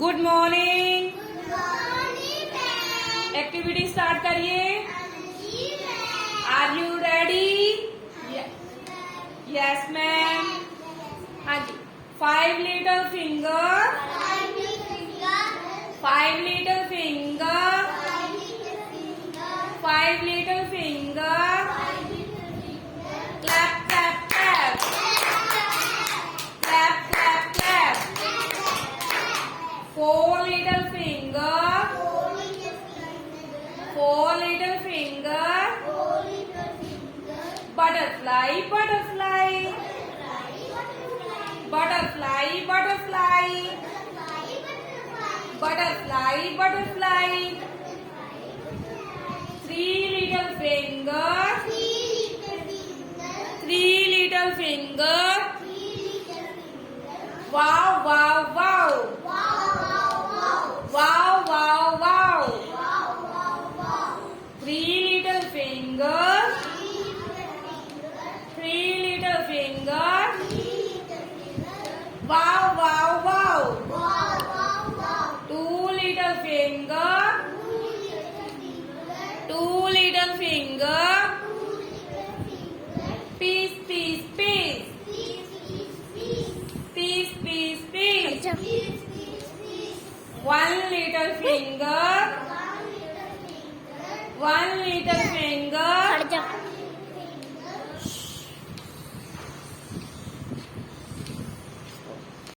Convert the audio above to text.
Good morning. Good morning ma'am. Activity start करिए। जी ma'am. Are you ready? Yes ma'am. हाँ जी। 5 little finger, 5 little finger, 5 little finger, clap clap clap, clap clap clap. 4 little finger, 4 little finger, butterfly butterfly, butterfly butterfly, butterfly butterfly. 3 little finger, 3 little finger, wow wow wow, wow wow wow. 3 little finger, 3 little finger, wow wow wow. 2 little finger, 2 little finger, peace peace peace, peace peace peace. 1 little finger, 1 little finger,